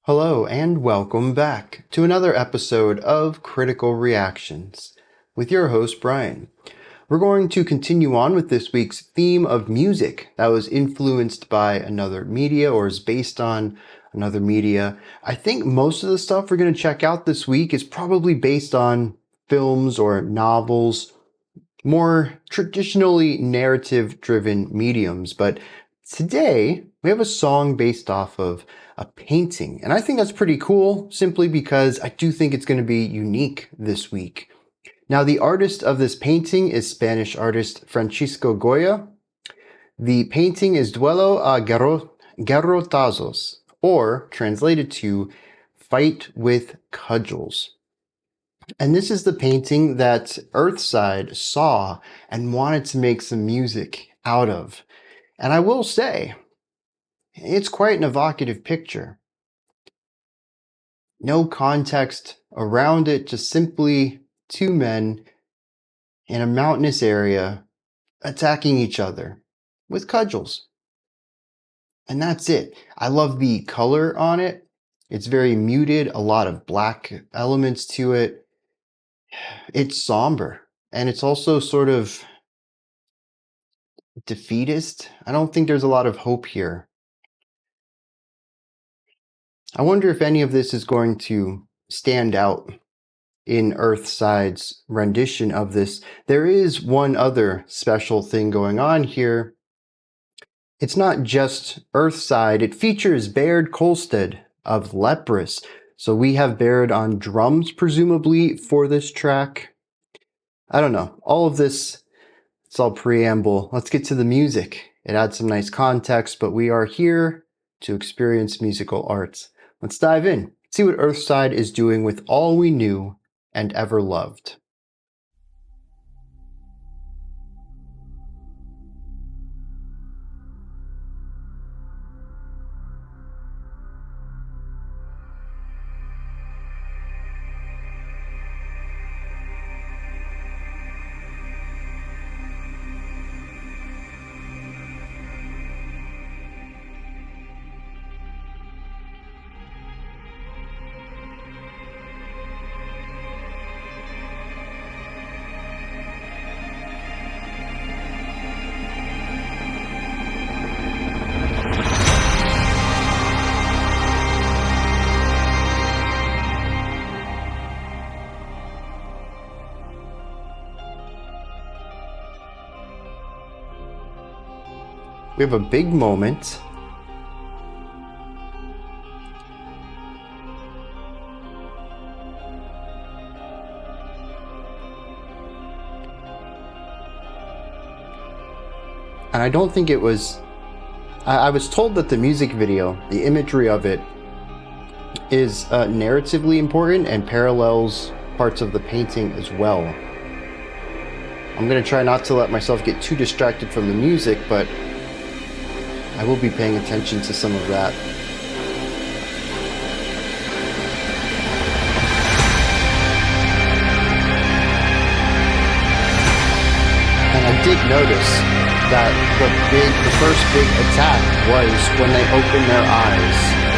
Hello and welcome back to another episode of Critical Reactions with your host Bryan. We're going to continue on with this week's theme of music that was influenced by another media or is based on another media. I think most of the stuff we're going to check out this week is probably based on films or novels, more traditionally narrative-driven mediums, but today we have a song based off of a painting, and I think that's pretty cool simply because I do think it's going to be unique this week. Now, the artist of this painting is Spanish artist Francisco Goya. The painting is Duelo a Garrotazos, or translated to Fight with Cudgels. And this is the painting that Earthside saw and wanted to make some music out of. And I will say, it's quite an evocative picture. No context around it, just simply two men in a mountainous area attacking each other with cudgels. And that's it. I love the color on it. It's very muted, a lot of black elements to it. It's somber, and it's also sort of defeatist. I don't think there's a lot of hope here. I wonder if any of this is going to stand out in Earthside's rendition of this. There is one other special thing going on here. It's not just Earthside, it features Baard Kolstad of Leprous. So we have Baard on drums, presumably, for this track. I don't know. All of this, it's all preamble. Let's get to the music. It adds some nice context, but we are here to experience musical arts. Let's dive in. See what Earthside is doing with All We Knew and Ever Loved. We have a big moment. And I don't think it was... I was told that the music video, the imagery of it, is narratively important and parallels parts of the painting as well. I'm going to try not to let myself get too distracted from the music, but I will be paying attention to some of that. And I did notice that the first big attack was when they opened their eyes.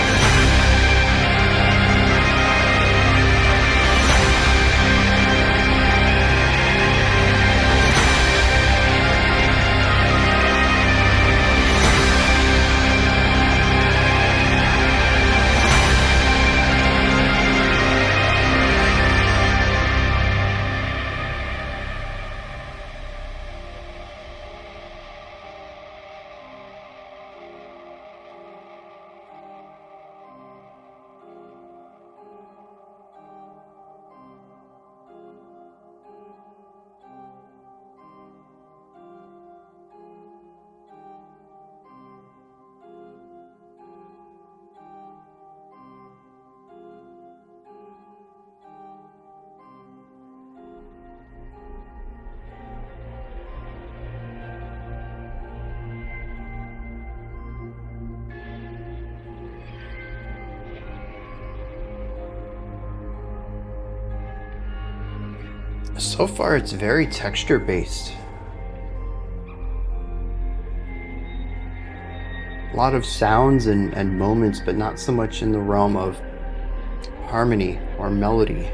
So far, it's very texture-based. lot of sounds and moments, but not so much in the realm of harmony or melody.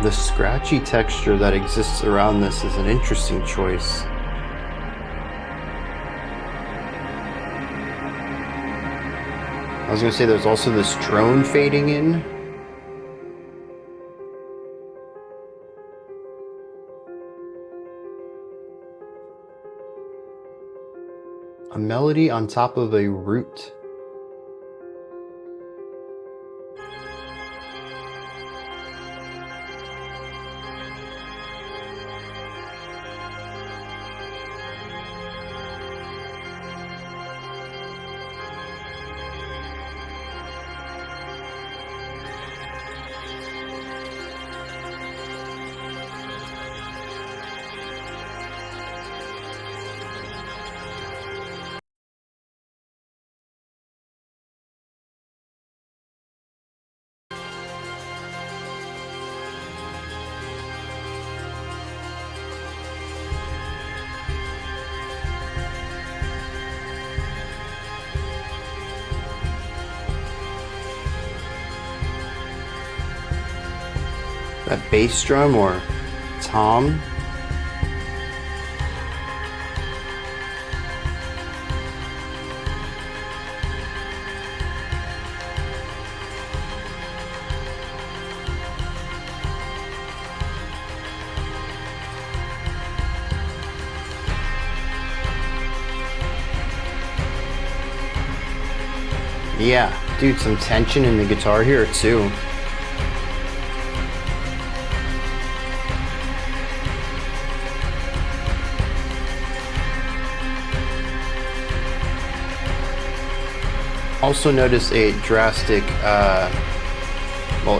The scratchy texture that exists around this is an interesting choice. I was going to say there's also this drone fading in. A melody on top of a root. That bass drum or tom. Yeah, dude, some tension in the guitar here too. Also notice a drastic,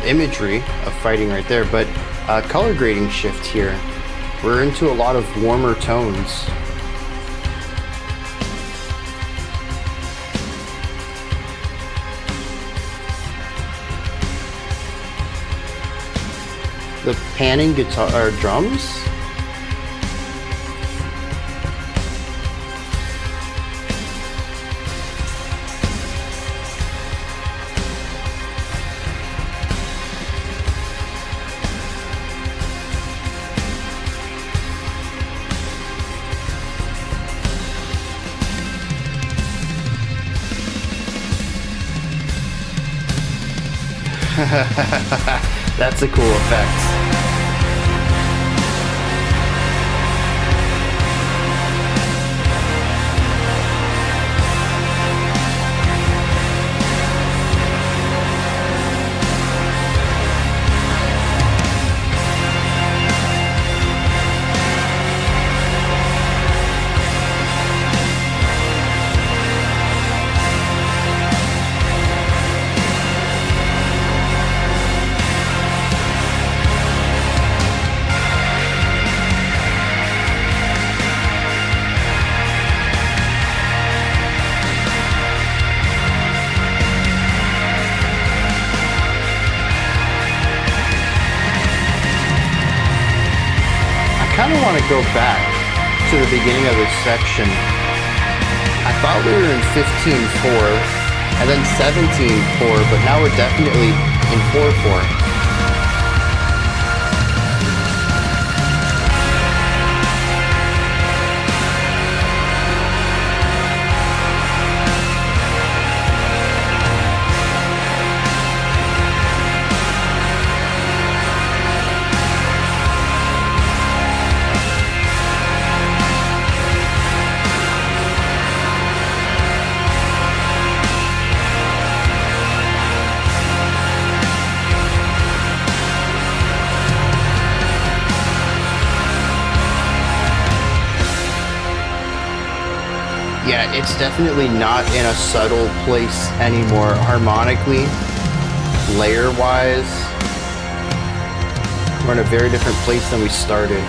imagery of fighting right there, but color grading shift here. We're into a lot of warmer tones. The panning guitar or drums. That's a cool effect. I kind of want to go back to the beginning of this section. I thought we were in 15/4 and then 17/4, but now we're definitely in 4/4. Yeah, it's definitely not in a subtle place anymore. Harmonically, layer-wise, we're in a very different place than we started.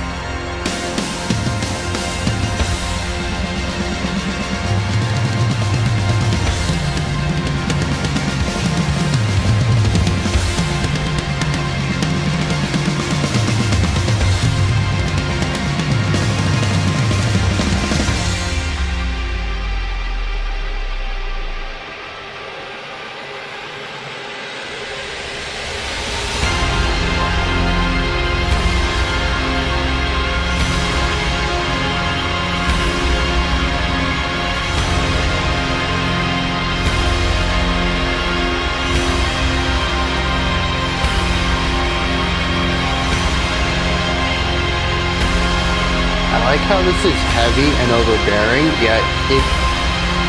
I like how this is heavy and overbearing, yet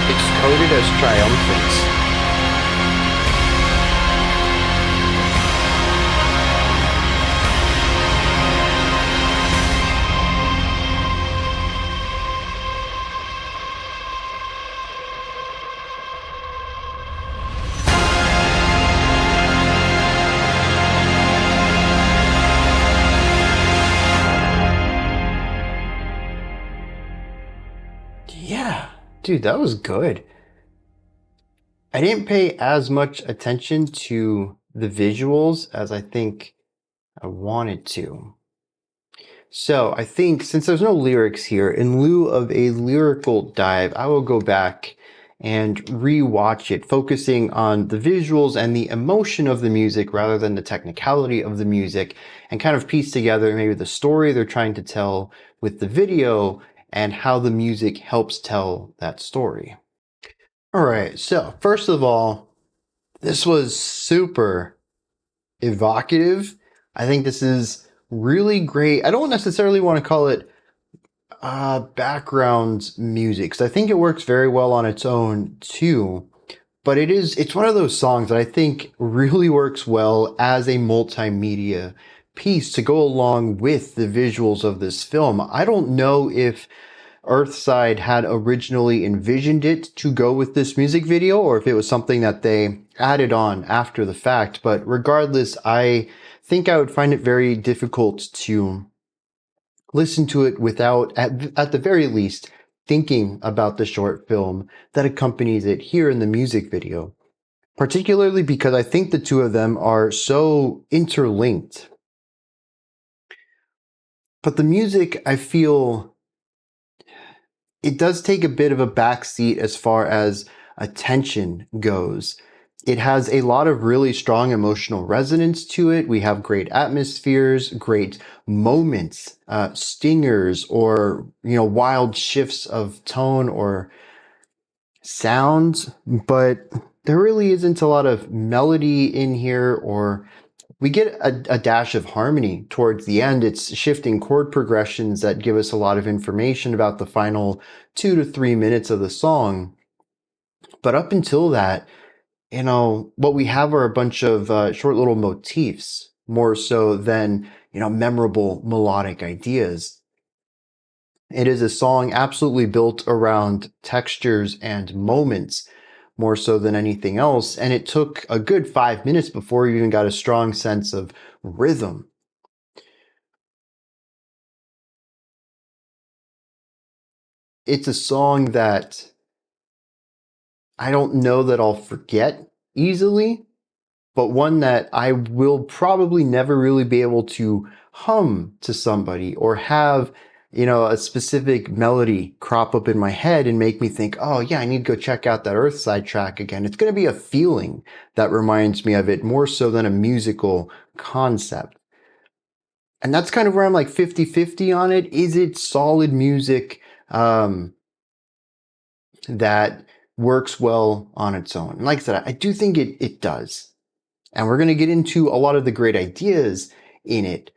it's coded as triumphant. Yeah, dude, that was good. I didn't pay as much attention to the visuals as I think I wanted to. So I think since there's no lyrics here, in lieu of a lyrical dive, I will go back and rewatch it, focusing on the visuals and the emotion of the music rather than the technicality of the music, and kind of piece together maybe the story they're trying to tell with the video and how the music helps tell that story. All right, so first of all, this was super evocative. I think this is really great. I don't necessarily want to call it background music, because I think it works very well on its own too. But it's one of those songs that I think really works well as a multimedia piece to go along with the visuals of this film. I don't know if Earthside had originally envisioned it to go with this music video, or if it was something that they added on after the fact. But regardless, I think I would find it very difficult to listen to it without, at the very least, thinking about the short film that accompanies it here in the music video. Particularly because I think the two of them are so interlinked. But the music, I feel, it does take a bit of a backseat as far as attention goes. It has a lot of really strong emotional resonance to it. We have great atmospheres, great moments, stingers, or wild shifts of tone or sounds, but there really isn't a lot of melody in here, or we get a dash of harmony towards the end. It's shifting chord progressions that give us a lot of information about the final 2 to 3 minutes of the song. But up until that, what we have are a bunch of short little motifs, more so than, memorable melodic ideas. It is a song absolutely built around textures and moments, more so than anything else. And it took a good 5 minutes before you even got a strong sense of rhythm. It's a song that I don't know that I'll forget easily, but one that I will probably never really be able to hum to somebody or have, a specific melody crop up in my head and make me think, oh yeah, I need to go check out that Earthside track again. It's going to be a feeling that reminds me of it more so than a musical concept. And that's kind of where I'm like 50-50 on it. Is it solid music that works well on its own? And like I said, I do think it does. And we're going to get into a lot of the great ideas in it.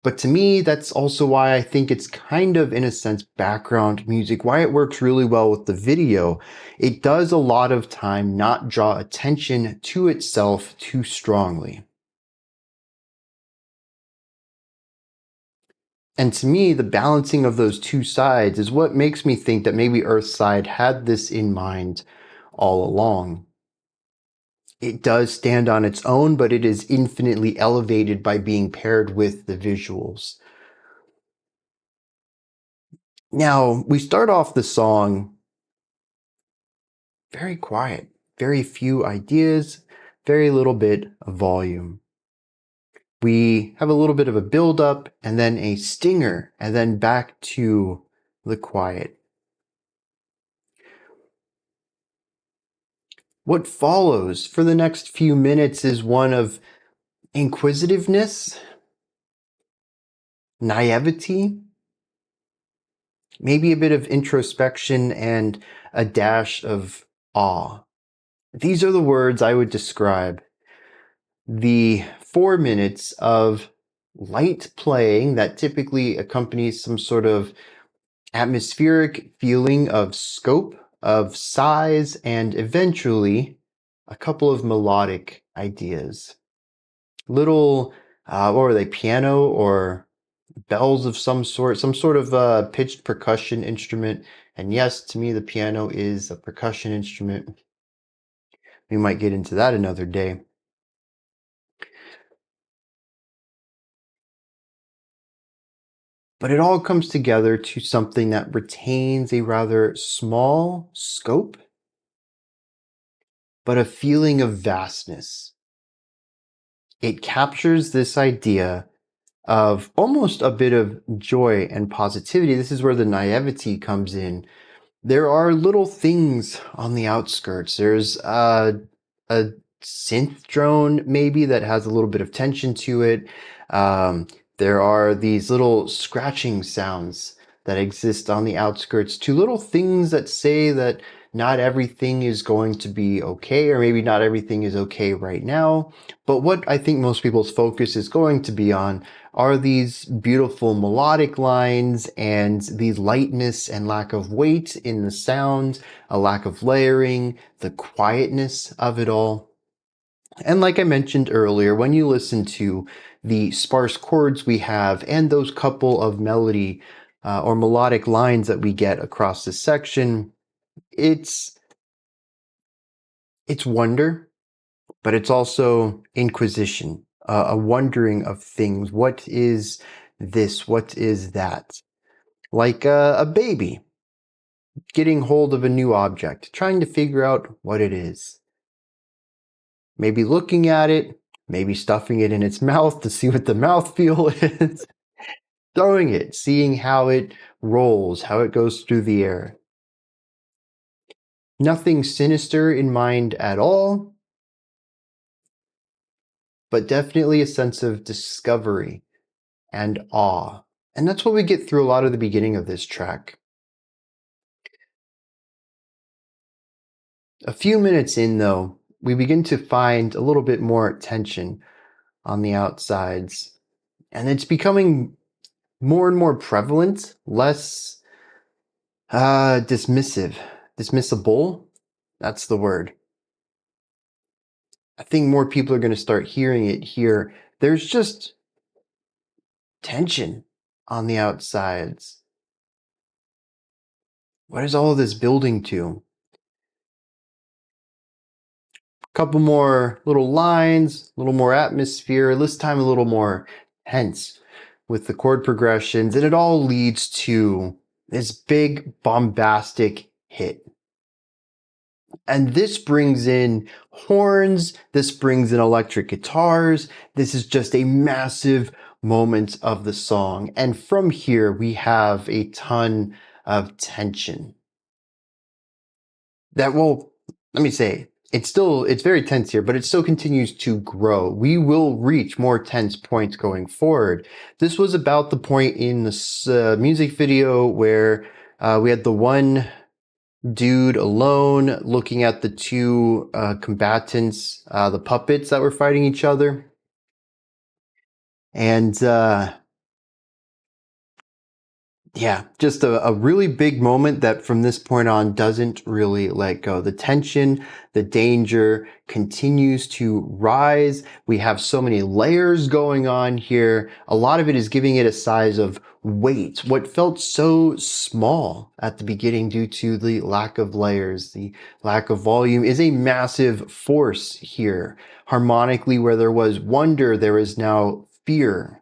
But to me, that's also why I think it's kind of, in a sense, background music, why it works really well with the video. It does a lot of time not draw attention to itself too strongly. And to me, the balancing of those two sides is what makes me think that maybe Earthside had this in mind all along. It does stand on its own, but it is infinitely elevated by being paired with the visuals. Now, we start off the song very quiet, very few ideas, very little bit of volume. We have a little bit of a build-up and then a stinger and then back to the quiet. What follows for the next few minutes is one of inquisitiveness, naivety, maybe a bit of introspection, and a dash of awe. These are the words I would describe the 4 minutes of light playing that typically accompanies some sort of atmospheric feeling of scope, of size, and eventually a couple of melodic ideas. Little, what were they, piano or bells of some sort of pitched percussion instrument. And yes, to me, the piano is a percussion instrument. We might get into that another day. But it all comes together to something that retains a rather small scope, but a feeling of vastness. It captures this idea of almost a bit of joy and positivity. This is where the naivety comes in. There are little things on the outskirts. There's a synth drone maybe that has a little bit of tension to it. There are these little scratching sounds that exist on the outskirts, to little things that say that not everything is going to be okay, or maybe not everything is okay right now. But what I think most people's focus is going to be on are these beautiful melodic lines and the lightness and lack of weight in the sound, a lack of layering, the quietness of it all. And like I mentioned earlier, when you listen to the sparse chords we have and those couple of melody or melodic lines that we get across this section, it's wonder, but it's also inquisition, a wondering of things. What is this? What is that? Like a baby getting hold of a new object, trying to figure out what it is. Maybe looking at it, maybe stuffing it in its mouth to see what the mouthfeel is, throwing it, seeing how it rolls, how it goes through the air. Nothing sinister in mind at all, but definitely a sense of discovery and awe. And that's what we get through a lot of the beginning of this track. A few minutes in, though, we begin to find a little bit more tension on the outsides, and it's becoming more and more prevalent, less dismissible. That's the word. I think more people are going to start hearing it here. There's just tension on the outsides. What is all of this building to? Couple more little lines, a little more atmosphere, this time a little more tense with the chord progressions, and it all leads to this big bombastic hit. And this brings in horns, this brings in electric guitars. This is just a massive moment of the song. And from here, we have a ton of tension. That will, let me say, it's very tense here, but it still continues to grow. We will reach more tense points going forward. This was about the point in this music video where we had the one dude alone looking at the two combatants, the puppets that were fighting each other. And Yeah, just a really big moment that from this point on doesn't really let go. The tension, the danger continues to rise. We have so many layers going on here. A lot of it is giving it a size of weight. What felt so small at the beginning due to the lack of layers, the lack of volume, is a massive force here. Harmonically, where there was wonder, there is now fear.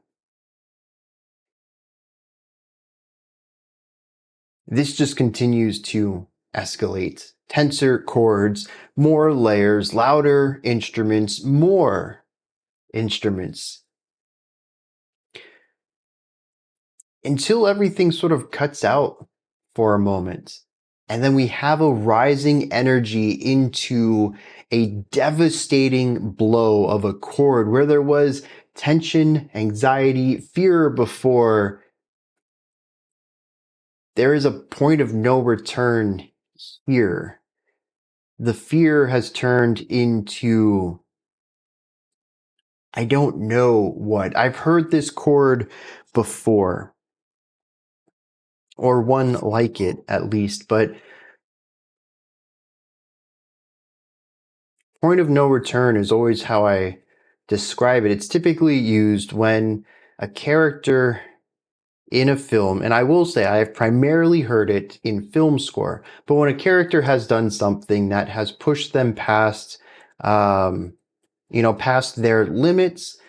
This just continues to escalate. Tenser chords, more layers, louder instruments, more instruments, until everything sort of cuts out for a moment. And then we have a rising energy into a devastating blow of a chord where there was tension, anxiety, fear before. There is a point of no return here. The fear has turned into, I don't know what. I've heard this chord before, or one like it at least, but point of no return is always how I describe it. It's typically used when a character in a film, and I will say I have primarily heard it in film score, but when a character has done something that has pushed them past, um, past their limits.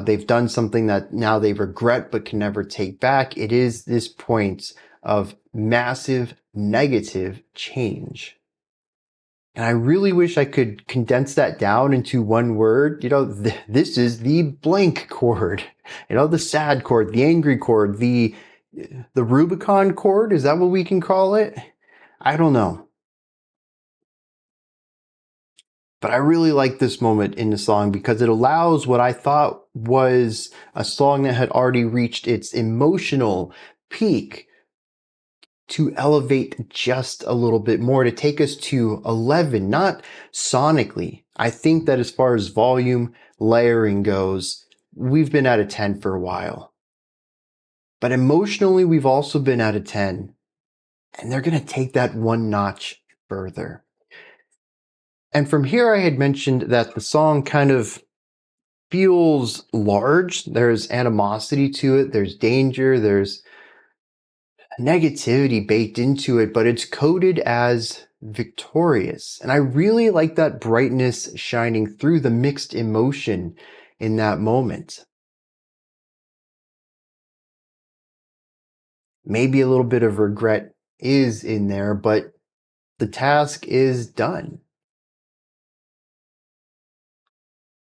They've done something that now they regret but can never take back. It is this point of massive negative change. And I really wish I could condense that down into one word. This is the blank chord, the sad chord, the angry chord, the Rubicon chord. Is that what we can call it? I don't know. But I really like this moment in the song because it allows what I thought was a song that had already reached its emotional peak to elevate just a little bit more, to take us to 11, not sonically. I think that as far as volume, layering goes, we've been at a 10 for a while. But emotionally, we've also been at a 10. And they're going to take that one notch further. And from here, I had mentioned that the song kind of feels large. There's animosity to it. There's danger. There's negativity baked into it, but it's coded as victorious. And I really like that brightness shining through the mixed emotion in that moment. Maybe a little bit of regret is in there, but the task is done.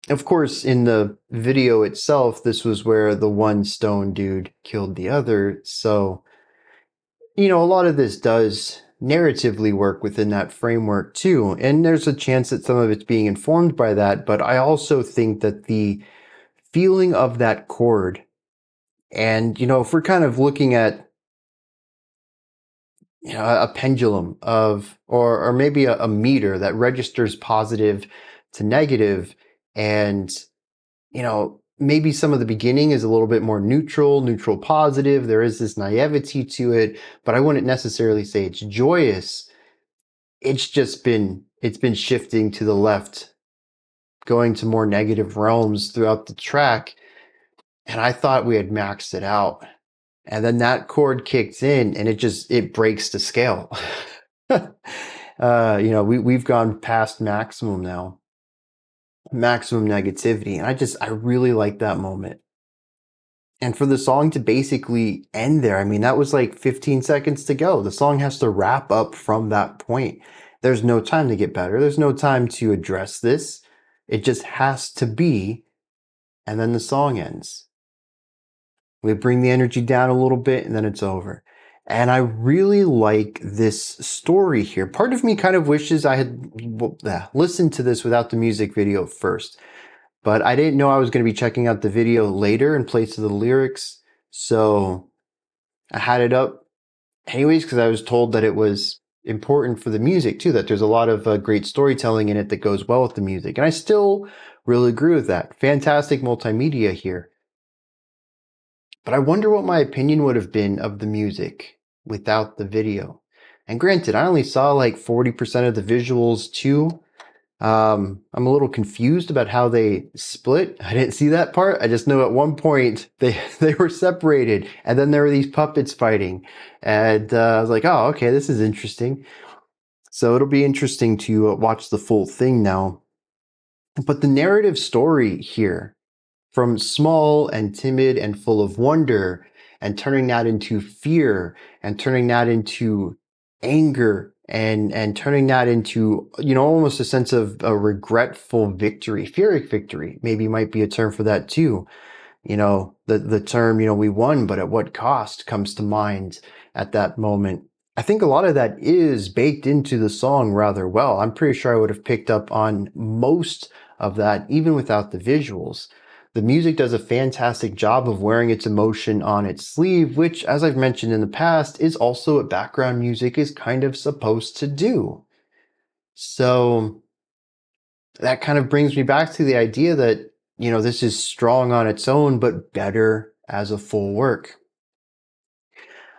Of course, in the video itself, this was where the one stone dude killed the other. So, a lot of this does narratively work within that framework too. And there's a chance that some of it's being informed by that. But I also think that the feeling of that chord, and, if we're kind of looking at, a pendulum of, or maybe a meter that registers positive to negative, and maybe some of the beginning is a little bit more neutral positive. There is this naivety to it, but I wouldn't necessarily say it's joyous. It's been shifting to the left, going to more negative realms throughout the track. And I thought we had maxed it out. And then that chord kicks in and it breaks the scale. We've gone past maximum now, maximum negativity. And I really like that moment. And for the song to basically end there, I mean, that was like 15 seconds to go. The song has to wrap up from that point. There's no time to get better. There's no time to address this. It just has to be. And then the song ends. We bring the energy down a little bit and then it's over. And I really like this story here. Part of me kind of wishes I had listened to this without the music video first. But I didn't know I was going to be checking out the video later in place of the lyrics. So I had it up anyways because I was told that it was important for the music too, that there's a lot of great storytelling in it that goes well with the music. And I still really agree with that. Fantastic multimedia here. But I wonder what my opinion would have been of the music without the video. And granted, I only saw like 40% of the visuals too. I'm a little confused about how they split. I didn't see that part. I just know at one point they were separated, and then there were these puppets fighting, and I was like, oh, okay, this is interesting. So it'll be interesting to watch the full thing now. But the narrative story here, from small and timid and full of wonder, and turning that into fear, and turning that into anger, and turning that into, almost a sense of a regretful victory, fearic victory, maybe might be a term for that too. The term, we won, but at what cost, comes to mind at that moment. I think a lot of that is baked into the song rather well. I'm pretty sure I would have picked up on most of that even without the visuals. The music does a fantastic job of wearing its emotion on its sleeve, which, as I've mentioned in the past, is also what background music is kind of supposed to do. So that kind of brings me back to the idea that, this is strong on its own, but better as a full work.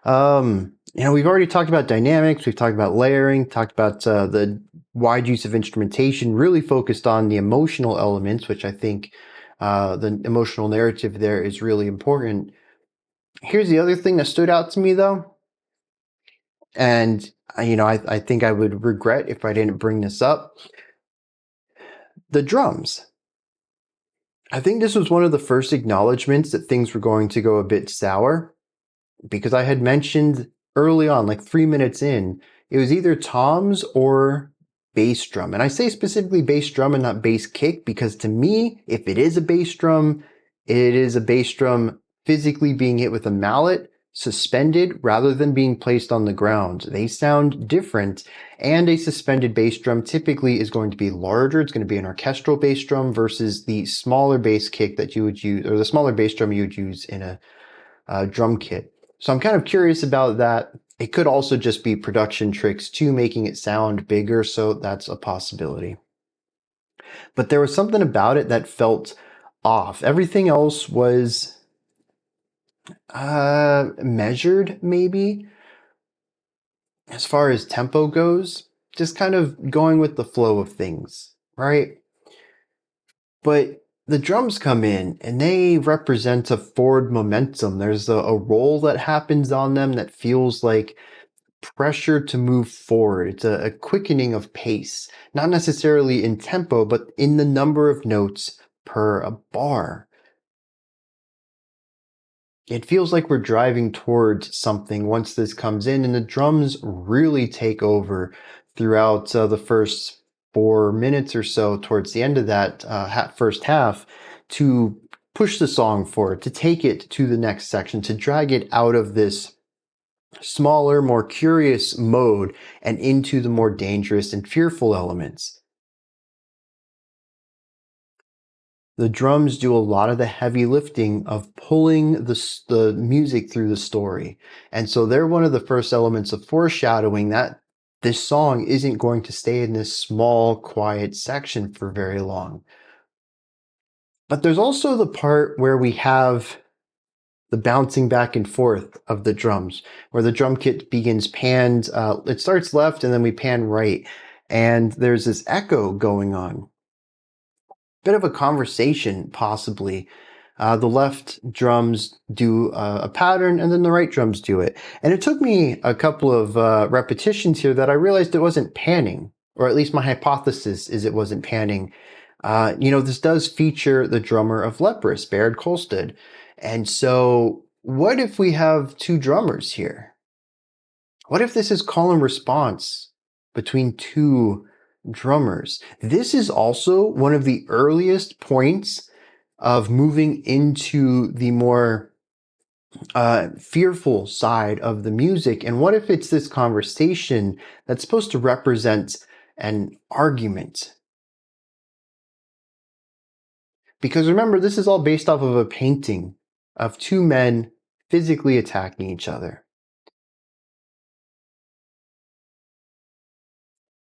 We've already talked about dynamics, we've talked about layering, talked about the wide use of instrumentation, really focused on the emotional elements, which I think the emotional narrative there is really important. Here's the other thing that stood out to me, though, and I think I would regret if I didn't bring this up. The drums. I think this was one of the first acknowledgments that things were going to go a bit sour, because I had mentioned early on, like 3 minutes in, it was either toms or bass drum. And I say specifically bass drum and not bass kick, because to me, if it is a bass drum, it is a bass drum physically being hit with a mallet, suspended, rather than being placed on the ground. They sound different, and a suspended bass drum typically is going to be larger. It's going to be an orchestral bass drum versus the smaller bass kick that you would use, or the smaller bass drum you would use in a drum kit. So I'm kind of curious about that. It could also just be production tricks to making it sound bigger, so that's a possibility. But there was something about it that felt off. Everything else was measured, maybe, as far as tempo goes, just kind of going with the flow of things, right? But the drums come in and they represent a forward momentum. There's a roll that happens on them that feels like pressure to move forward. It's a quickening of pace, not necessarily in tempo, but in the number of notes per a bar. It feels like we're driving towards something once this comes in, and the drums really take over throughout the first 4 minutes or so, towards the end of that first half, to push the song forward, to take it to the next section, to drag it out of this smaller, more curious mode and into the more dangerous and fearful elements. The drums do a lot of the heavy lifting of pulling the music through the story. And so they're one of the first elements of foreshadowing that this song isn't going to stay in this small, quiet section for very long. But there's also the part where we have the bouncing back and forth of the drums, where the drum kit begins panned. It starts left and then we pan right. And there's this echo going on. Bit of a conversation, possibly. The left drums do a pattern and then the right drums do it. And it took me a couple of repetitions here that I realized it wasn't panning, or at least my hypothesis is it wasn't panning. This does feature the drummer of Leprous, Baard Kolstad. And so what if we have two drummers here? What if this is call and response between two drummers? This is also one of the earliest points of moving into the more fearful side of the music. And what if it's this conversation that's supposed to represent an argument? Because remember, this is all based off of a painting of two men physically attacking each other.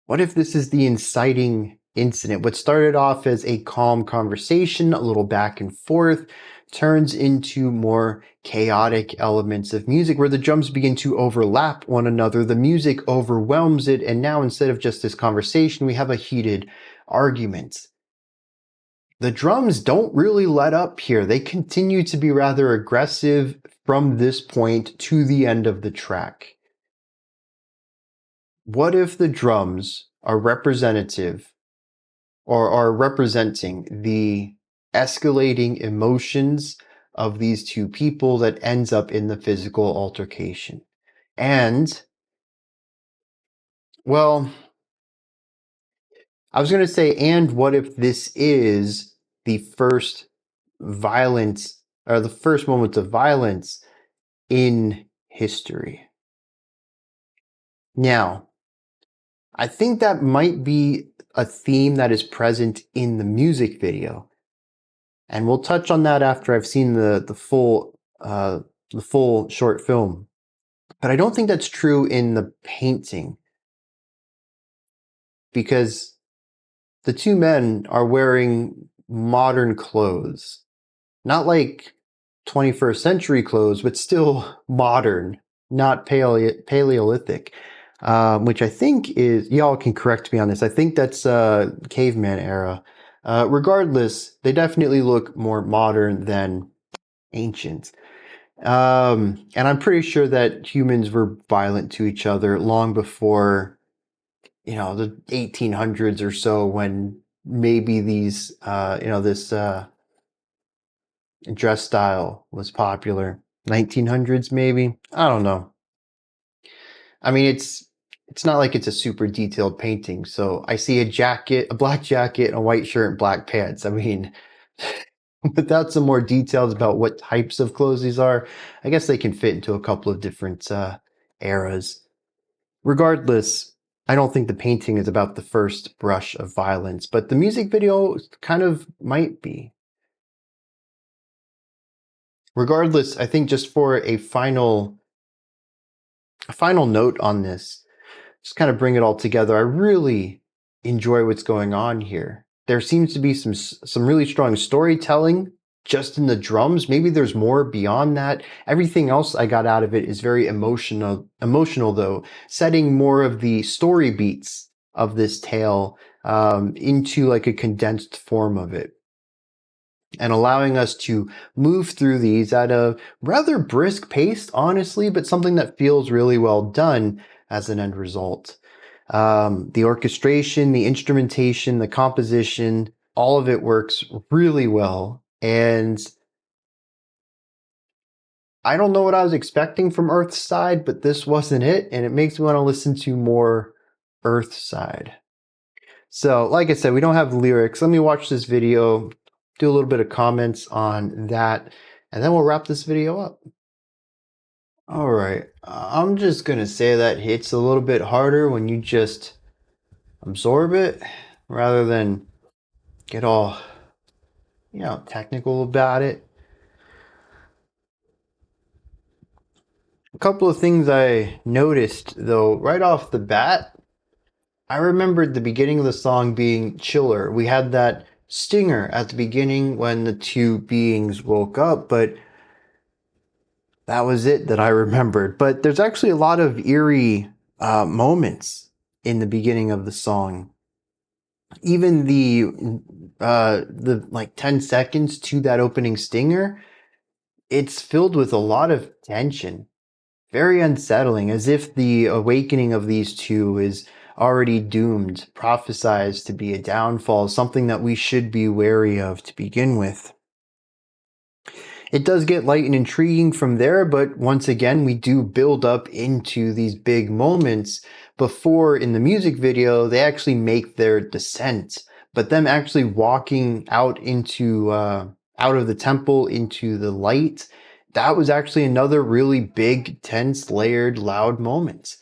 What if this is the inciting incident. What started off as a calm conversation, a little back and forth, turns into more chaotic elements of music where the drums begin to overlap one another. The music overwhelms it, and now instead of just this conversation, we have a heated argument. The drums don't really let up here. They continue to be rather aggressive from this point to the end of the track. What if the drums are representative or are representing the escalating emotions of these two people that ends up in the physical altercation? And, well, I was going to say, and what if this is the first violence or the first moment of violence in history? Now, I think that might be a theme that is present in the music video, and we'll touch on that after I've seen the full short film. But I don't think that's true in the painting, because the two men are wearing modern clothes, not like 21st century clothes, but still modern, not Paleolithic. Which I think is, y'all can correct me on this, I think that's caveman era. Regardless, they definitely look more modern than ancient. And I'm pretty sure that humans were violent to each other long before, the 1800s or so, when maybe these, this dress style was popular. 1900s, maybe? I don't know. I mean, it's not like it's a super detailed painting. So I see a black jacket, and a white shirt, and black pants. I mean, without some more details about what types of clothes these are, I guess they can fit into a couple of different eras. Regardless, I don't think the painting is about the first brush of violence, but the music video kind of might be. Regardless, I think just for a final note on this, just kind of bring it all together. I really enjoy what's going on here. There seems to be some really strong storytelling just in the drums. Maybe there's more beyond that. Everything else I got out of it is very emotional though, setting more of the story beats of this tale into like a condensed form of it, and allowing us to move through these at a rather brisk pace, honestly, but something that feels really well done as an end result. The orchestration, the instrumentation, the composition, all of it works really well. And I don't know what I was expecting from Earthside, but this wasn't it. And it makes me want to listen to more Earthside. So, like I said, we don't have lyrics. Let me watch this video, do a little bit of comments on that, and then we'll wrap this video up. All right, I'm just gonna say that hits a little bit harder when you just absorb it rather than get all, technical about it. A couple of things I noticed though, right off the bat, I remembered the beginning of the song being chiller. We had that stinger at the beginning when the two beings woke up, but that was it that I remembered. But there's actually a lot of eerie moments in the beginning of the song. Even the like 10 seconds to that opening stinger, it's filled with a lot of tension. Very unsettling, as if the awakening of these two is already doomed, prophesized to be a downfall, something that we should be wary of to begin with. It does get light and intriguing from there, but once again, we do build up into these big moments before, in the music video, they actually make their descent. But them actually walking out of the temple into the light, that was actually another really big, tense, layered, loud moment.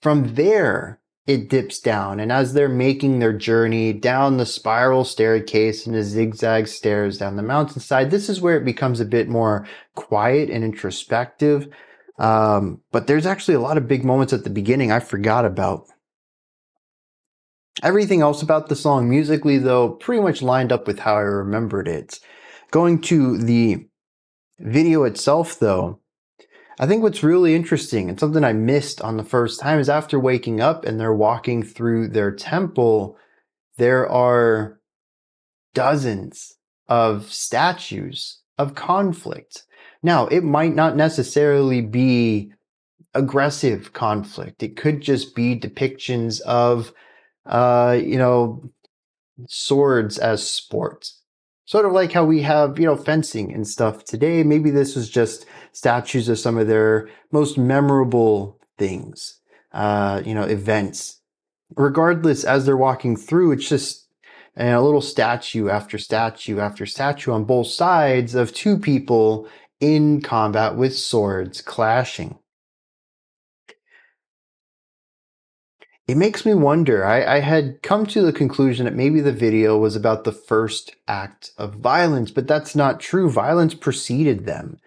From there, it dips down, and as they're making their journey down the spiral staircase and the zigzag stairs down the mountainside, this is where it becomes a bit more quiet and introspective. But there's actually a lot of big moments at the beginning I forgot about. Everything else about the song musically, though, pretty much lined up with how I remembered it. Going to the video itself, though, I think what's really interesting and something I missed on the first time is after waking up and they're walking through their temple, there are dozens of statues of conflict. Now, it might not necessarily be aggressive conflict. It could just be depictions of, you know, swords as sports. Sort of like how we have, fencing and stuff today. Maybe this was just statues of some of their most memorable things, events. Regardless, as they're walking through, it's just a little statue after statue after statue on both sides of two people in combat with swords clashing. It makes me wonder. I had come to the conclusion that maybe the video was about the first act of violence, but that's not true. Violence preceded them.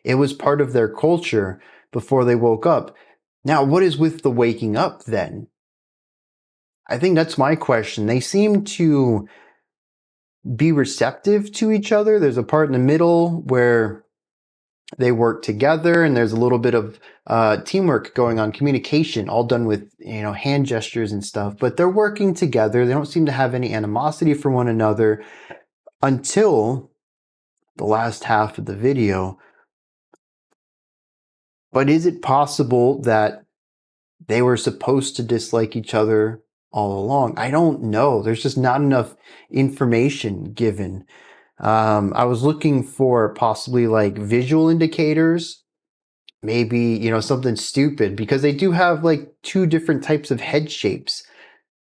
It was part of their culture before they woke up. Now, what is with the waking up then? I think that's my question. They seem to be receptive to each other. There's a part in the middle where they work together and there's a little bit of teamwork going on, communication, all done with hand gestures and stuff, but they're working together. They don't seem to have any animosity for one another until the last half of the video. But is it possible that they were supposed to dislike each other all along? I don't know. There's just not enough information given. I was looking for possibly like visual indicators, maybe, something stupid, because they do have like two different types of head shapes.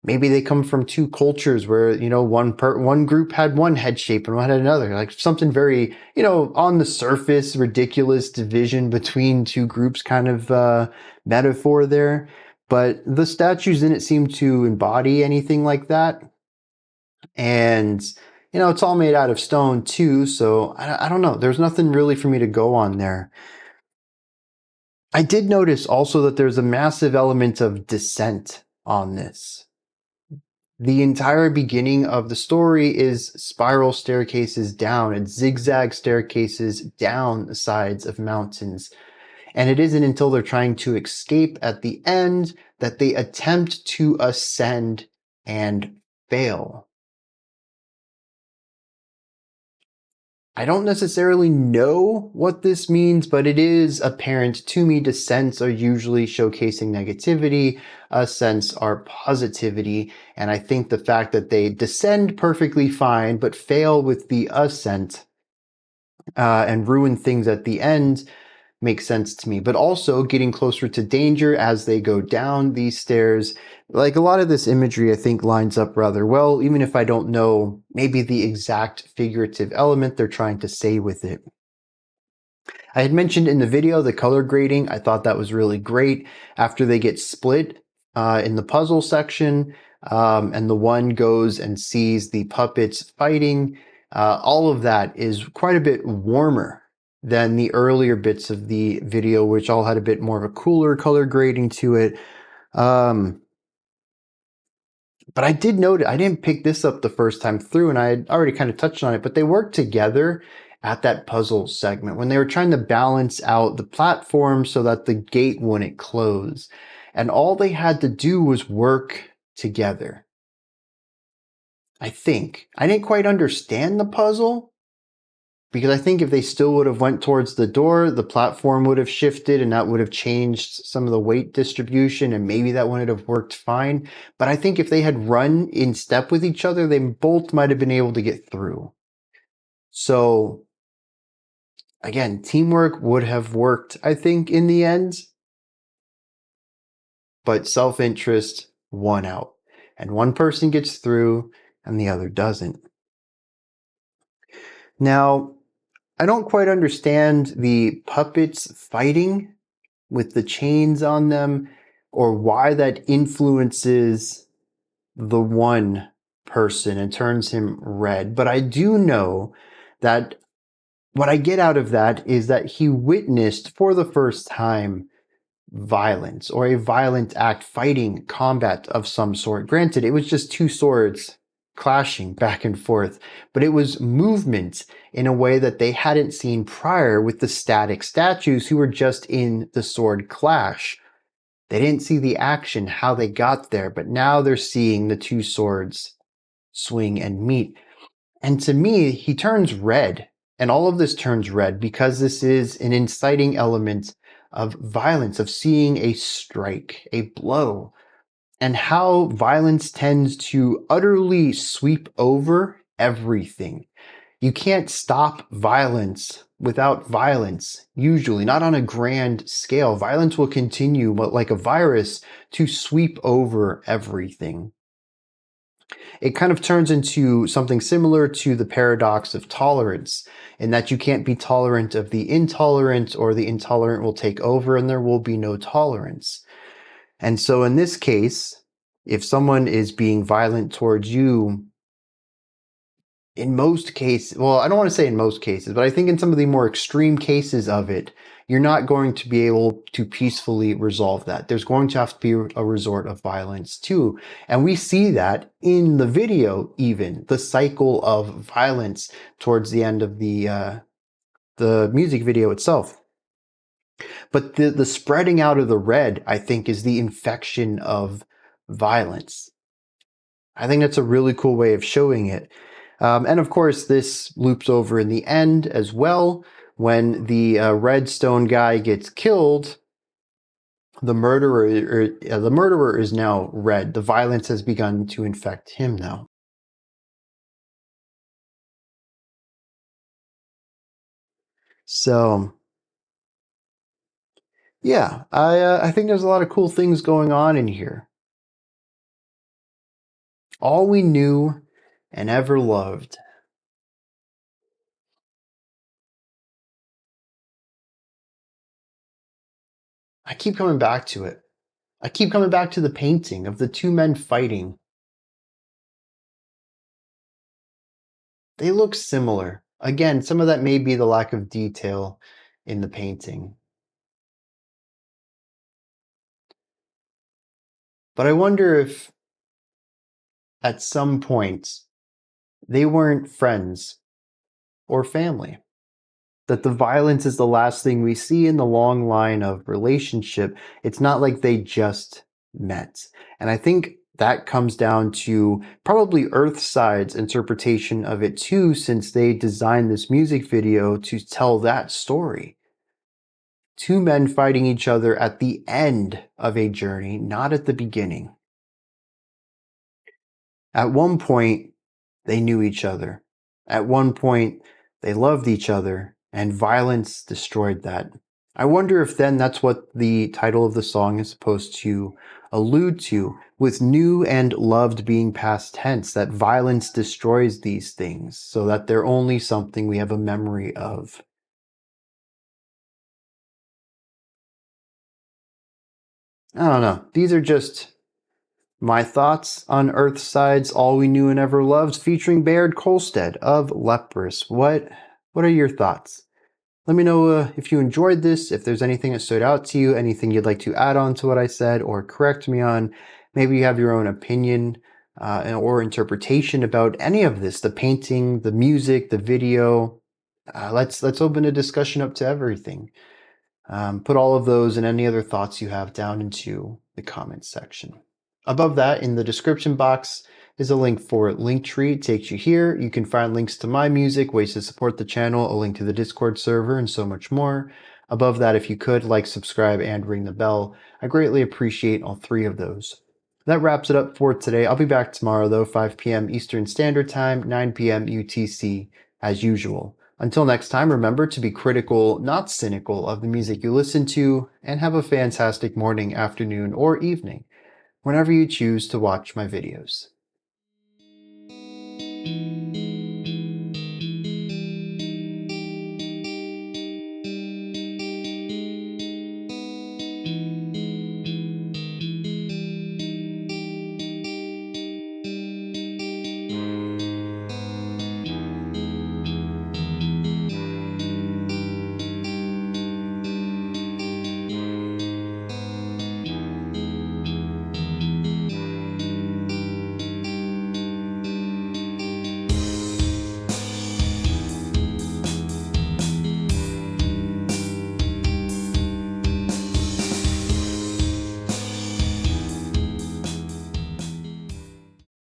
Maybe they come from two cultures where, one group had one head shape and one had another, like something very, on the surface, ridiculous division between two groups kind of metaphor there. But the statues didn't seem to embody anything like that. And, it's all made out of stone too. So I don't know. There's nothing really for me to go on there. I did notice also that there's a massive element of descent on this. The entire beginning of the story is spiral staircases down and zigzag staircases down the sides of mountains. And it isn't until they're trying to escape at the end that they attempt to ascend and fail. I don't necessarily know what this means, but it is apparent to me descents are usually showcasing negativity, ascents are positivity. And I think the fact that they descend perfectly fine, but fail with the ascent and ruin things at the end makes sense to me. But also getting closer to danger as they go down these stairs. Like a lot of this imagery, I think lines up rather well, even if I don't know maybe the exact figurative element they're trying to say with it. I had mentioned in the video the color grading. I thought that was really great. After they get split in the puzzle section, and the one goes and sees the puppets fighting, all of that is quite a bit warmer than the earlier bits of the video, which all had a bit more of a cooler color grading to it. But I did note, I didn't pick this up the first time through, and I had already kind of touched on it, but they worked together at that puzzle segment when they were trying to balance out the platform so that the gate wouldn't close. And all they had to do was work together. I think. I didn't quite understand the puzzle, because I think if they still would have went towards the door, the platform would have shifted and that would have changed some of the weight distribution and maybe that wouldn't have worked fine. But I think if they had run in step with each other, they both might have been able to get through. So again, teamwork would have worked, I think, in the end. But self-interest won out. And one person gets through and the other doesn't. Now, I don't quite understand the puppets fighting with the chains on them, or why that influences the one person and turns him red. But I do know that what I get out of that is that he witnessed for the first time violence or a violent act, fighting, combat of some sort. Granted, it was just two swords clashing back and forth, but it was movement in a way that they hadn't seen prior with the static statues who were just in the sword clash. They didn't see the action, how they got there, but now they're seeing the two swords swing and meet. And to me, he turns red. And all of this turns red because this is an inciting element of violence, of seeing a strike, a blow, and how violence tends to utterly sweep over everything. You can't stop violence without violence, usually, not on a grand scale. Violence will continue, but like a virus, to sweep over everything. It kind of turns into something similar to the paradox of tolerance, in that you can't be tolerant of the intolerant, or the intolerant will take over and there will be no tolerance. And so in this case, if someone is being violent towards you, in most cases, well, I don't want to say in most cases, but I think in some of the more extreme cases of it, you're not going to be able to peacefully resolve that. There's going to have to be a resort of violence too. And we see that in the video, even the cycle of violence towards the end of the music video itself. But the spreading out of the red, I think, is the infection of violence. I think that's a really cool way of showing it. And of course, this loops over in the end as well. When the redstone guy gets killed, the murderer is now red. The violence has begun to infect him now. So, yeah, I think there's a lot of cool things going on in here. All we knew and ever loved. I keep coming back to it. I keep coming back to the painting of the two men fighting. They look similar. Again, some of that may be the lack of detail in the painting. But I wonder if at some point they weren't friends or family. That the violence is the last thing we see in the long line of relationship. It's not like they just met. And I think that comes down to probably Earthside's interpretation of it too, since they designed this music video to tell that story. Two men fighting each other at the end of a journey, not at the beginning. At one point, they knew each other. At one point, they loved each other, and violence destroyed that. I wonder if then that's what the title of the song is supposed to allude to, with new and loved being past tense, that violence destroys these things, so that they're only something we have a memory of. I don't know. These are just my thoughts on Earthside's All We Knew and Ever Loved, featuring Baard Kolstad of Leprous. What are your thoughts? Let me know if you enjoyed this, if there's anything that stood out to you, anything you'd like to add on to what I said or correct me on. Maybe you have your own opinion or interpretation about any of this, the painting, the music, the video. Let's open a discussion up to everything. Put all of those and any other thoughts you have down into the comments section. Above that, in the description box, is a link for Linktree. It takes you here. You can find links to my music, ways to support the channel, a link to the Discord server, and so much more. Above that, if you could, like, subscribe, and ring the bell. I greatly appreciate all three of those. That wraps it up for today. I'll be back tomorrow, though, 5 p.m. Eastern Standard Time, 9 p.m. UTC, as usual. Until next time, remember to be critical, not cynical, of the music you listen to, and have a fantastic morning, afternoon, or evening, whenever you choose to watch my videos.